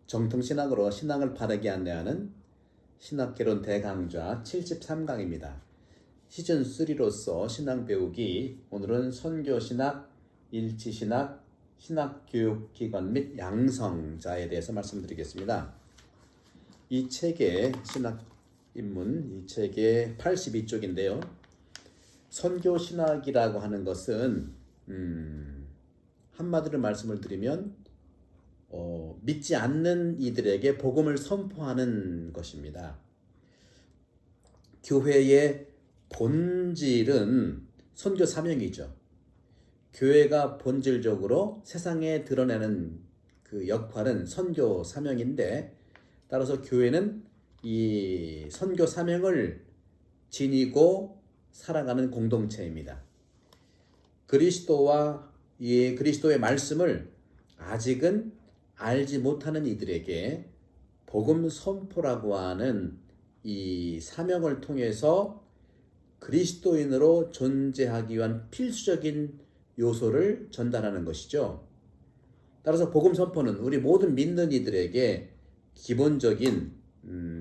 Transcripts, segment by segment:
정통신학으로 신앙을 바르게 안내하는 신학개론 대강좌 73강입니다. 시즌3로서 신앙 배우기, 오늘은 선교신학, 일치신학, 신학교육기관 및 양성자에 대해서 말씀드리겠습니다. 이 책의 신학입문, 이 책의 82쪽인데요. 선교신학이라고 하는 것은 한마디로 말씀을 드리면 믿지 않는 이들에게 복음을 선포하는 것입니다. 교회의 본질은 선교 사명이죠. 교회가 본질적으로 세상에 드러내는 그 역할은 선교 사명인데, 따라서 교회는 이 선교 사명을 지니고 살아가는 공동체입니다. 그리스도의 말씀을 아직은 알지 못하는 이들에게 복음 선포라고 하는 이 사명을 통해서 그리스도인으로 존재하기 위한 필수적인 요소를 전달하는 것이죠. 따라서 복음 선포는 우리 모든 믿는 이들에게 기본적인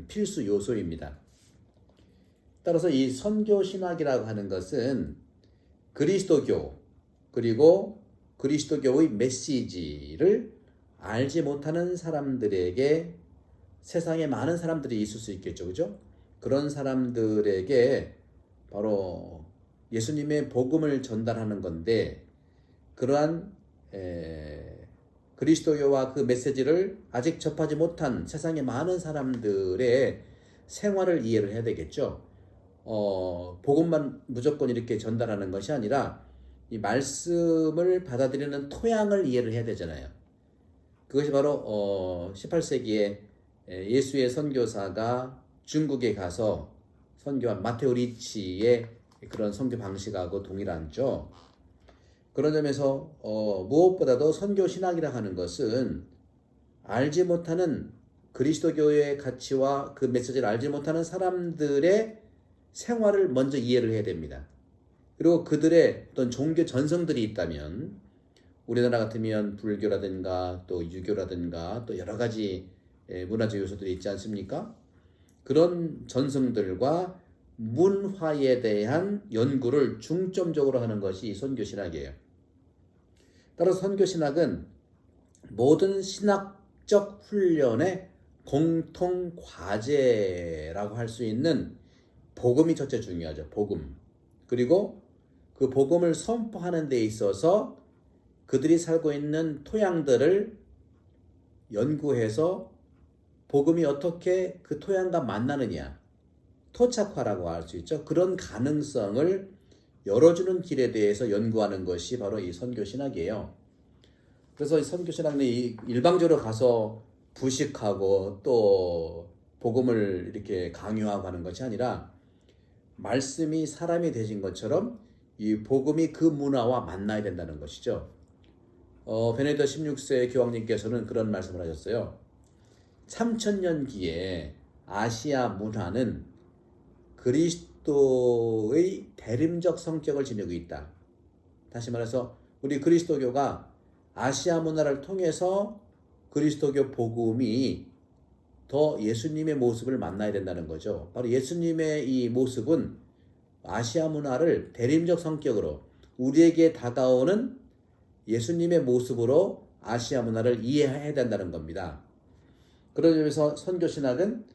필수 요소입니다. 따라서 이 선교신학이라고 하는 것은 그리스도교, 그리고 그리스도교의 메시지를 알지 못하는 사람들에게, 세상에 많은 사람들이 있을 수 있겠죠, 그죠? 그런 사람들에게 바로 예수님의 복음을 전달하는 건데, 그러한 그리스도교와 그 메시지를 아직 접하지 못한 세상의 많은 사람들의 생활을 이해를 해야 되겠죠. 복음만 무조건 이렇게 전달하는 것이 아니라 이 말씀을 받아들이는 토양을 이해를 해야 되잖아요. 그것이 바로 18세기에 예수의 선교사가 중국에 가서 선교한 마테오 리치의 그런 선교 방식하고 동일하죠. 그런 점에서 무엇보다도 선교 신학이라 하는 것은 알지 못하는 그리스도교의 가치와 그 메시지를 알지 못하는 사람들의 생활을 먼저 이해를 해야 됩니다. 그리고 그들의 어떤 종교 전성들이 있다면, 우리나라 같으면 불교라든가 또 유교라든가 또 여러 가지 문화적 요소들이 있지 않습니까? 그런 전성들과 문화에 대한 연구를 중점적으로 하는 것이 선교신학이에요. 따라서 선교신학은 모든 신학적 훈련의 공통 과제라고 할 수 있는 복음이 첫째 중요하죠. 복음. 그리고 그 복음을 선포하는 데 있어서 그들이 살고 있는 토양들을 연구해서 복음이 어떻게 그 토양과 만나느냐, 토착화라고 할 수 있죠. 그런 가능성을 열어주는 길에 대해서 연구하는 것이 바로 이 선교신학이에요. 그래서 이 선교신학은 일방적으로 가서 부식하고 또 복음을 이렇게 강요하고 하는 것이 아니라, 말씀이 사람이 되신 것처럼 이 복음이 그 문화와 만나야 된다는 것이죠. 베네딕토 16세 교황님께서는 그런 말씀을 하셨어요. 3000년기에 아시아 문화는 그리스도의 대림적 성격을 지니고 있다. 다시 말해서 우리 그리스도교가 아시아 문화를 통해서 그리스도교 복음이 더 예수님의 모습을 만나야 된다는 거죠. 바로 예수님의 이 모습은 아시아 문화를 대림적 성격으로 우리에게 다가오는 예수님의 모습으로 아시아 문화를 이해해야 된다는 겁니다. 그런 점에서 선교신학은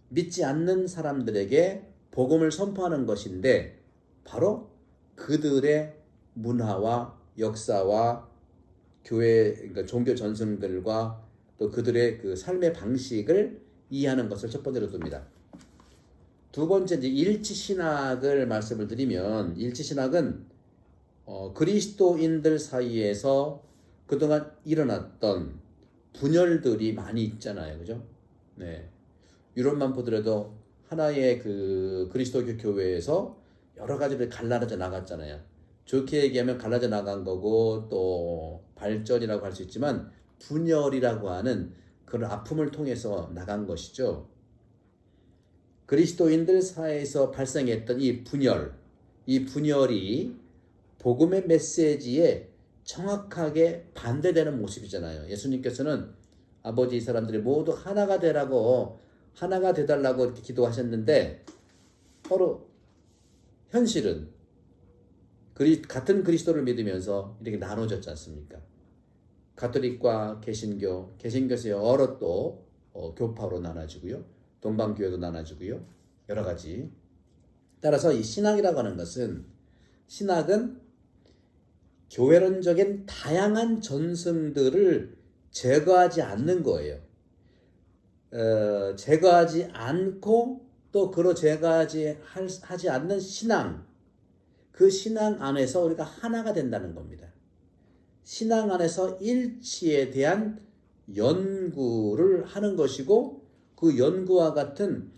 믿지 않는 사람들에게 복음을 선포하는 것인데, 바로 그들의 문화와 역사와 교회, 그러니까 종교 전승들과 또 그들의 그 삶의 방식을 이해하는 것을 첫 번째로 둡니다. 두 번째, 이제 일치신학을 말씀을 드리면, 일치신학은 그리스도인들 사이에서 그동안 일어났던 분열들이 많이 있잖아요, 그죠? 네. 유럽만 보더라도 하나의 그 그리스도교 교회에서 여러 가지로 갈라져 나갔잖아요. 좋게 얘기하면 갈라져 나간 거고, 또 발전이라고 할 수 있지만 분열이라고 하는 그런 아픔을 통해서 나간 것이죠. 그리스도인들 사이에서 발생했던 이 분열이 복음의 메시지에 정확하게 반대되는 모습이잖아요. 예수님께서는 아버지 이 사람들이 모두 하나가 되라고 하나가 되달라고 이렇게 기도하셨는데 서로 현실은 같은 그리스도를 믿으면서 이렇게 나눠졌지 않습니까? 가톨릭과 개신교에서 여러 또 교파로 나눠지고요. 동방교회도 나눠지고요. 여러 가지. 따라서 이 신학이라고 하는 것은 신학은 교회론적인 다양한 전승들을 제거하지 않는 거예요. 제거하지 않고 또 그로 하지 않는 신앙, 그 신앙 안에서 우리가 하나가 된다는 겁니다. 신앙 안에서 일치에 대한 연구를 하는 것이고 그 연구와 같은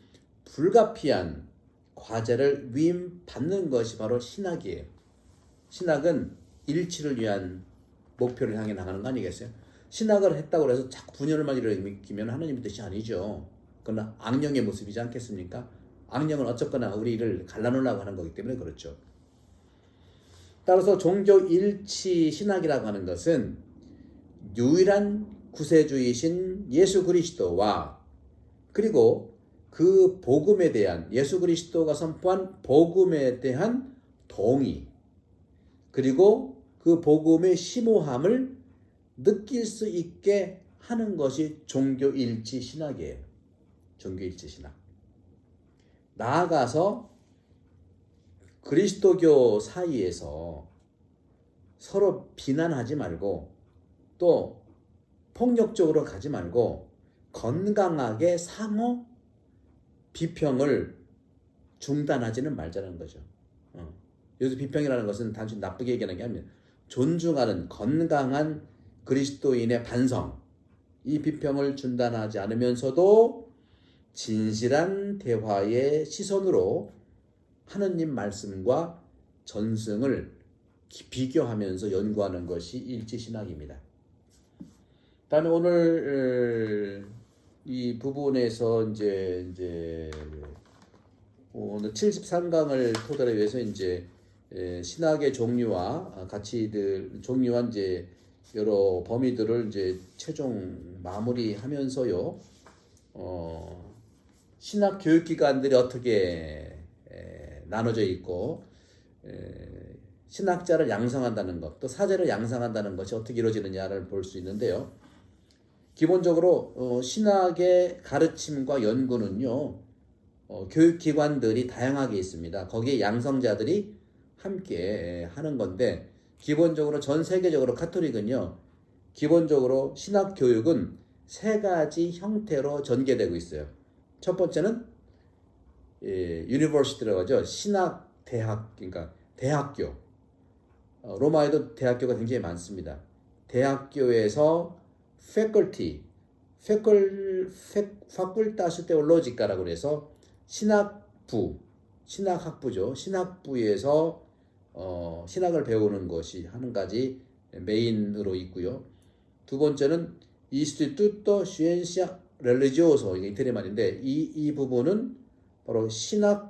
불가피한 과제를 위임받는 것이 바로 신학이에요. 신학은 일치를 위한 목표를 향해 나가는 거 아니겠어요? 신학을 했다고 해서 자꾸 분열만 일으키면 하나님의 뜻이 아니죠. 그러나 악령의 모습이지 않겠습니까? 악령은 어쨌거나 우리를 갈라놓으려고 하는 거기 때문에 그렇죠. 따라서 종교 일치 신학이라고 하는 것은 유일한 구세주이신 예수 그리스도와 그리고 그 복음에 대한 예수 그리스도가 선포한 복음에 대한 동의 그리고 그 복음의 심오함을 느낄 수 있게 하는 것이 종교 일치 신학이에요. 종교 일치 신학. 나아가서 그리스도교 사이에서 서로 비난하지 말고 또 폭력적으로 가지 말고 건강하게 상호 비평을 중단하지는 말자는 거죠. 여기서 비평이라는 것은 단순히 나쁘게 얘기하는 게 아니라 존중하는 건강한 그리스도인의 반성, 이 비평을 중단하지 않으면서도 진실한 대화의 시선으로 하느님 말씀과 전승을 비교하면서 연구하는 것이 일치신학입니다. 다음에 오늘 이 부분에서 이제 오늘 73강을 토대로 해서 이제 신학의 종류와 가치들 종류와 이제 여러 범위들을 이제 최종 마무리하면서요. 신학 교육 기관들이 어떻게 나눠져 있고 신학자를 양성한다는 것, 또 사제를 양성한다는 것이 어떻게 이루어지느냐를 볼 수 있는데요. 기본적으로 신학의 가르침과 연구는요. 교육기관들이 다양하게 있습니다. 거기에 양성자들이 함께 하는 건데 기본적으로 전 세계적으로 카톨릭은요. 기본적으로 신학교육은 세 가지 형태로 전개되고 있어요. 첫 번째는 유니버시티라고 하죠. 신학대학, 그러니까 대학교. 로마에도 대학교가 굉장히 많습니다. 대학교에서 facultas theologica라고 해서 신학학부죠. 신학부에서 신학을 배우는 것이 한 가지 메인으로 있고요. 두 번째는 Instituto Ciencia Religioso, 이게 이태리 말인데 이 부분은 바로 신학을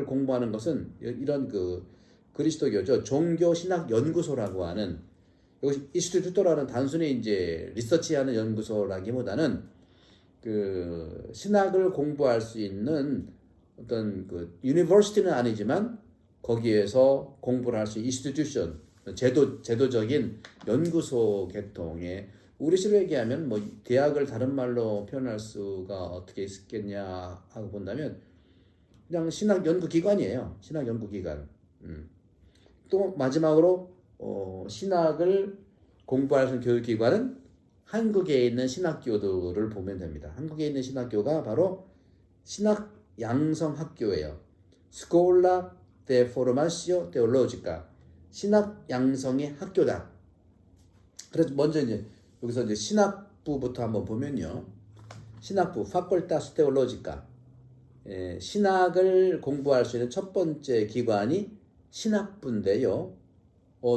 공부하는 것은 이런 그 그리스도교죠. 종교 신학 연구소라고 하는 이것이 이스티튜토라는 단순히 이제 리서치하는 연구소라기보다는 그 신학을 공부할 수 있는 어떤 그 유니버시티는 아니지만 거기에서 공부를 할 수 있는 인스티튜션, 제도적인 연구소 계통의 우리식으로 얘기하면 뭐 대학을 다른 말로 표현할 수가 어떻게 있겠냐 하고 본다면 그냥 신학 연구 기관이에요. 신학 연구 기관. 또 마지막으로 신학을 공부할 수 있는 교육기관은 한국에 있는 신학교들을 보면 됩니다. 한국에 있는 신학교가 바로 신학 양성학교예요. Scuola de Formazione Teologica, 신학 양성의 학교다. 그래서 먼저 이제 여기서 이제 신학부부터 한번 보면요. 신학부 Facultas Theologica, 신학을 공부할 수 있는 첫 번째 기관이 신학부인데요.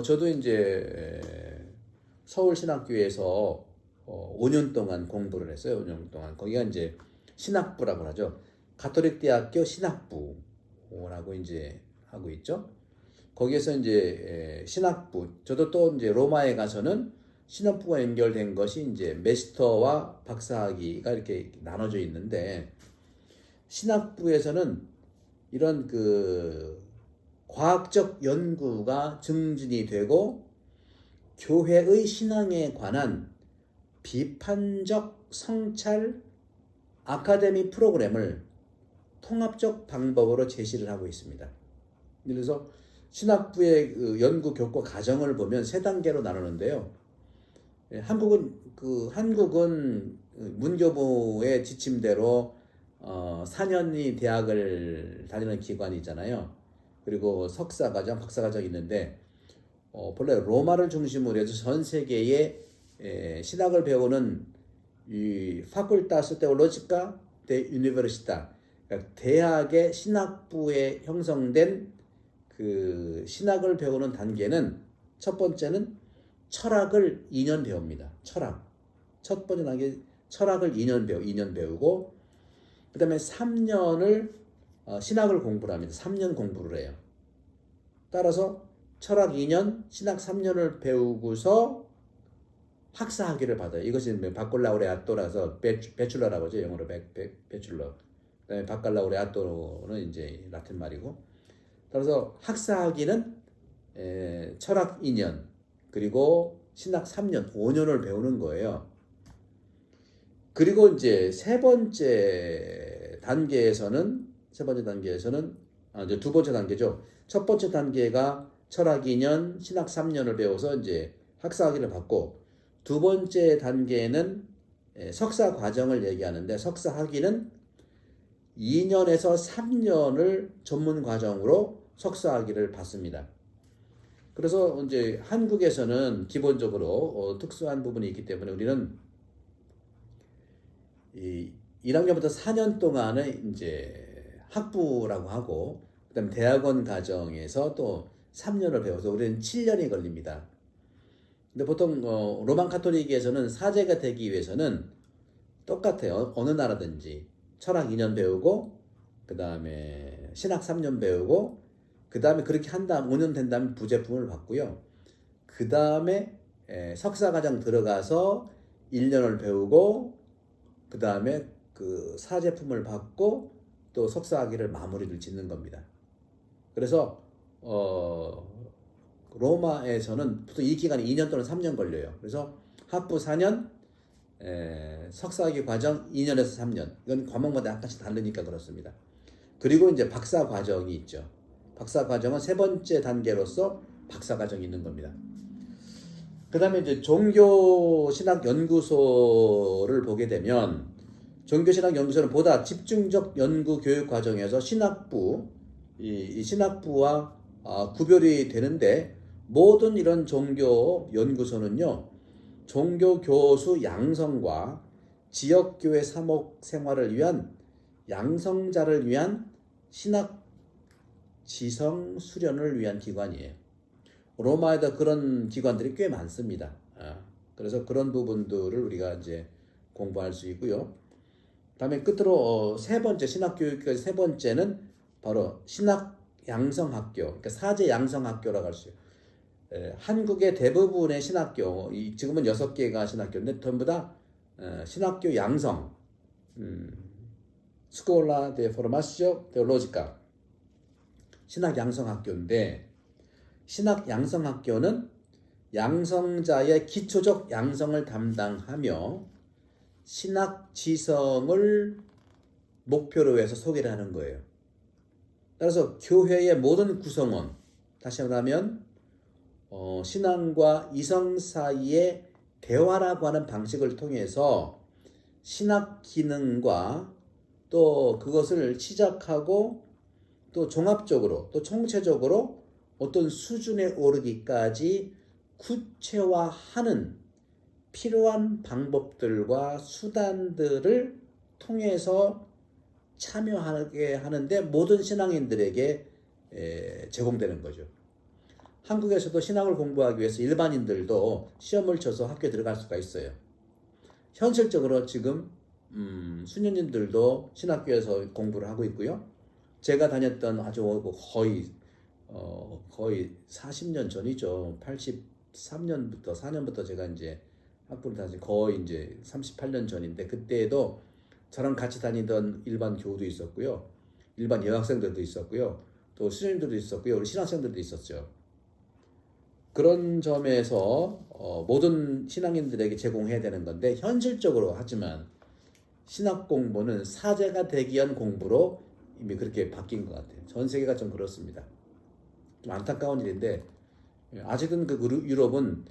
저도 이제 서울신학교에서 5년 동안 공부를 했어요. 5년 동안. 거기가 이제 신학부라고 하죠. 가톨릭 대학교 신학부라고 이제 하고 있죠. 거기에서 이제 신학부, 저도 또 이제 로마에 가서는 신학부가 연결된 것이 이제 메스터와 박사학위가 이렇게 나눠져 있는데, 신학부에서는 이런 그 과학적 연구가 증진이 되고 교회의 신앙에 관한 비판적 성찰 아카데미 프로그램을 통합적 방법으로 제시를 하고 있습니다. 그래서 신학부의 그 연구 교과 과정을 보면 세 단계로 나누는데요. 한국은 문교부의 지침대로 4년이 대학을 다니는 기관이잖아요. 그리고 석사과정, 박사과정이 있는데 본래 로마를 중심으로 해서 전 세계에 신학을 배우는 이 Facultas Teologica de Universidad, 그러니까 대학의 신학부에 형성된 그 신학을 배우는 단계는, 첫 번째는 철학을 2년 배웁니다. 철학. 첫 번째 단계 철학을 2년 배우고, 그 다음에 3년을 신학을 공부를 합니다. 3년 공부를 해요. 따라서 철학 2년, 신학 3년을 배우고서 학사 학위를 받아요. 이것이 바콜라우레아토라서 베출러라고 하죠. 영어로 베출러. 그다음에 바칼라우레아토는 이제 라틴 말이고. 따라서 학사 학위는 철학 2년, 그리고 신학 3년, 5년을 배우는 거예요. 그리고 이제 세 번째 단계에서는 이제 두 번째 단계죠. 첫 번째 단계가 철학 2년, 신학 3년을 배워서 이제 학사 학위를 받고, 두 번째 단계는 석사 과정을 얘기하는데, 석사 학위는 2년에서 3년을 전문 과정으로 석사 학위를 받습니다. 그래서 이제 한국에서는 기본적으로 특수한 부분이 있기 때문에 우리는 이 1학년부터 4년 동안은 이제 학부라고 하고, 그다음에 대학원 과정에서 또 3년을 배워서 우리는 7년이 걸립니다. 근데 보통 로만 카톨릭에서는 사제가 되기 위해서는 똑같아요. 어느 나라든지 철학 2년 배우고, 그 다음에 신학 3년 배우고, 그 다음에 그렇게 한 다음 5년 된 다음에 부제품을 받고요. 그 다음에 석사과정 들어가서 1년을 배우고, 그 다음에 그 사제품을 받고 또 석사학위를 마무리를 짓는 겁니다. 그래서 로마에서는 보통 이 기간이 2년 또는 3년 걸려요. 그래서 학부 4년, 석사학위 과정 2년에서 3년. 이건 과목마다 약간씩 다르니까 그렇습니다. 그리고 이제 박사 과정이 있죠. 박사 과정은 세 번째 단계로서 박사 과정이 있는 겁니다. 그 다음에 이제 종교신학연구소를 보게 되면, 종교신학연구소는 보다 집중적 연구 교육 과정에서 이 신학부와 구별이 되는데, 모든 이런 종교 연구소는요, 종교 교수 양성과 지역교회 사목 생활을 위한 양성자를 위한 신학 지성 수련을 위한 기관이에요. 로마에도 그런 기관들이 꽤 많습니다. 그래서 그런 부분들을 우리가 이제 공부할 수 있고요. 다음에 끝으로 세 번째 신학교육의 세 번째는 바로 신학 양성학교, 그러니까 사제 양성학교라고 할 수 있어요. 한국의 대부분의 신학교, 지금은 6개가 신학교인데 전부 다 신학교 양성, 스콜라 데 포르마시오 테올로지카, 신학 양성학교인데, 신학 양성학교는 양성자의 기초적 양성을 담당하며 신학 지성을 목표로 해서 소개를 하는 거예요. 따라서 교회의 모든 구성원, 다시 말하면 신앙과 이성 사이의 대화라고 하는 방식을 통해서 신학 기능과 또 그것을 시작하고 또 종합적으로 또 총체적으로 어떤 수준에 오르기까지 구체화하는 필요한 방법들과 수단들을 통해서 참여하게 하는데 모든 신앙인들에게 제공되는 거죠. 한국에서도 신학을 공부하기 위해서 일반인들도 시험을 쳐서 학교에 들어갈 수가 있어요. 현실적으로 지금 수녀님들도 신학교에서 공부를 하고 있고요. 제가 다녔던 아주 거의 40년 전이죠. 33년부터 4년부터 제가 이제 학부를 다시 거의 이제 38년 전인데, 그때에도 저랑 같이 다니던 일반 교우도 있었고요, 일반 여학생들도 있었고요, 또 수련들도 있었고요, 우리 신학생들도 있었죠. 그런 점에서 모든 신앙인들에게 제공해야 되는 건데, 현실적으로 하지만 신학 공부는 사제가 되기 위한 공부로 이미 그렇게 바뀐 것 같아요. 전 세계가 좀 그렇습니다. 좀 안타까운 일인데, 아직은 그 유럽은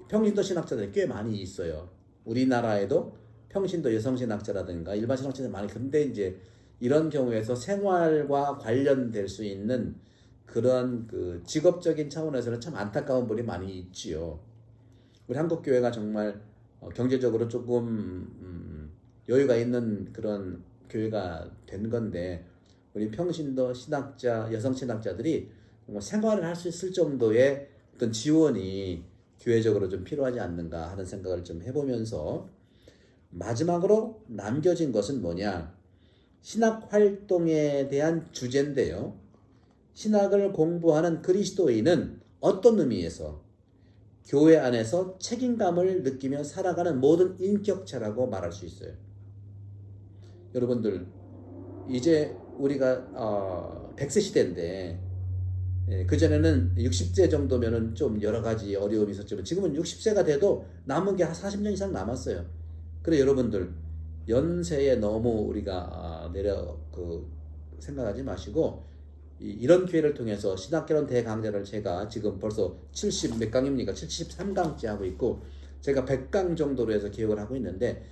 평신도 신학자들이 꽤 많이 있어요. 우리나라에도 평신도 여성 신학자라든가 일반 신학자들이 많이. 근데 이제 이런 경우에서 생활과 관련될 수 있는 그런 그 직업적인 차원에서는 참 안타까운 분이 많이 있지요. 우리 한국 교회가 정말 경제적으로 조금 여유가 있는 그런 교회가 된 건데, 우리 평신도 신학자, 여성 신학자들이 생활을 할 수 있을 정도의 어떤 지원이 교회적으로 좀 필요하지 않는가 하는 생각을 좀 해보면서, 마지막으로 남겨진 것은 뭐냐? 신학 활동에 대한 주제인데요. 신학을 공부하는 그리스도인은 어떤 의미에서 교회 안에서 책임감을 느끼며 살아가는 모든 인격체라고 말할 수 있어요. 여러분들, 이제 우리가 100세 시대인데, 그전에는 60세 정도면은 좀 여러 가지 어려움이 있었지만, 지금은 60세가 돼도 남은 게 한 40년 이상 남았어요. 그래, 여러분들 연세에 너무 우리가 생각하지 마시고, 이런 기회를 통해서 신학개론 대강좌를 제가 지금 벌써 70 몇 강입니까? 73강째 하고 있고, 제가 100강 정도로 해서 기획을 하고 있는데,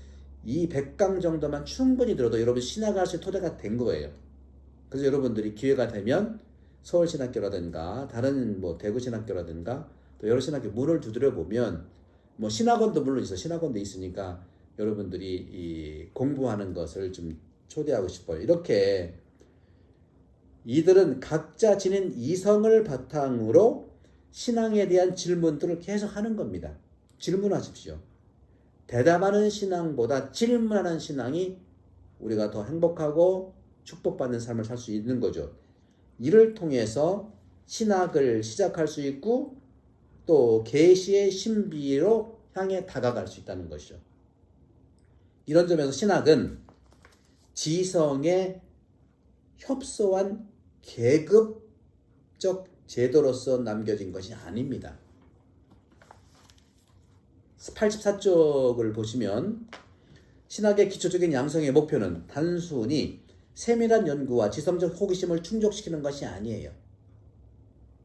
이 100강 정도만 충분히 들어도 여러분 신학을 할 수 있는 토대가 된 거예요. 그래서 여러분들이 기회가 되면 서울신학교라든가 다른 뭐 대구신학교라든가 또 여러 신학교 문을 두드려 보면, 뭐 신학원도 물론 있어, 신학원도 있으니까 여러분들이 이 공부하는 것을 좀 초대하고 싶어요. 이렇게 이들은 각자 지닌 이성을 바탕으로 신앙에 대한 질문들을 계속 하는 겁니다. 질문하십시오. 대답하는 신앙보다 질문하는 신앙이 우리가 더 행복하고 축복받는 삶을 살 수 있는 거죠. 이를 통해서 신학을 시작할 수 있고, 또 계시의 신비로 향해 다가갈 수 있다는 것이죠. 이런 점에서 신학은 지성에 협소한 계급적 제도로서 남겨진 것이 아닙니다. 84쪽을 보시면, 신학의 기초적인 양성의 목표는 단순히 세밀한 연구와 지성적 호기심을 충족시키는 것이 아니에요.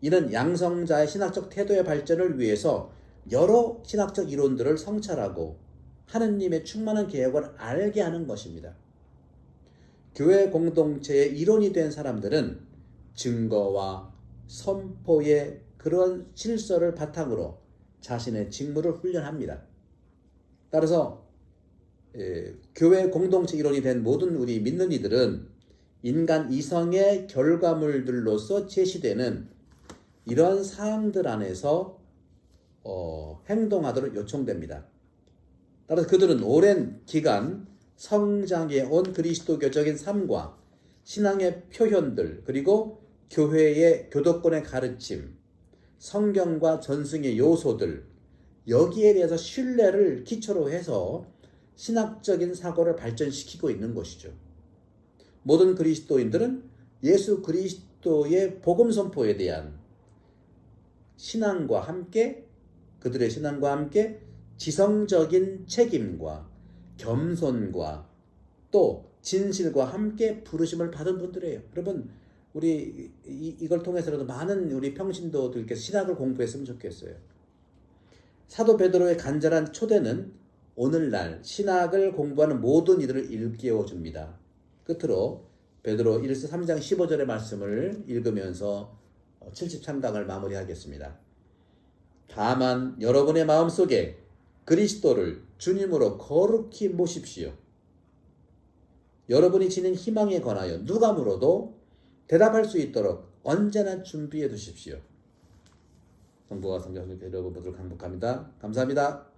이는 양성자의 신학적 태도의 발전을 위해서 여러 신학적 이론들을 성찰하고 하느님의 충만한 계획을 알게 하는 것입니다. 교회 공동체의 이론이 된 사람들은 증거와 선포의 그런 질서를 바탕으로 자신의 직무를 훈련합니다. 따라서 교회 공동체 이론이 된 모든 우리 믿는 이들은 인간 이성의 결과물들로서 제시되는 이러한 사항들 안에서 행동하도록 요청됩니다. 따라서 그들은 오랜 기간 성장해 온 그리스도교적인 삶과 신앙의 표현들, 그리고 교회의 교도권의 가르침, 성경과 전승의 요소들, 여기에 대해서 신뢰를 기초로 해서 신학적인 사고를 발전시키고 있는 것이죠. 모든 그리스도인들은 예수 그리스도의 복음 선포에 대한 신앙과 함께, 그들의 신앙과 함께 지성적인 책임과 겸손과 또 진실과 함께 부르심을 받은 분들이에요. 여러분, 우리 이걸 통해서라도 많은 우리 평신도들께서 신학을 공부했으면 좋겠어요. 사도 베드로의 간절한 초대는 오늘날 신학을 공부하는 모든 이들을 일깨워 줍니다. 끝으로 베드로 1서 3장 15절의 말씀을 읽으면서 73강을 마무리하겠습니다. 다만 여러분의 마음속에 그리스도를 주님으로 거룩히 모십시오. 여러분이 지닌 희망에 관하여 누가 물어도 대답할 수 있도록 언제나 준비해 두십시오. 성부와 성자 성령 여러분 모두를 간복합니다. 감사합니다.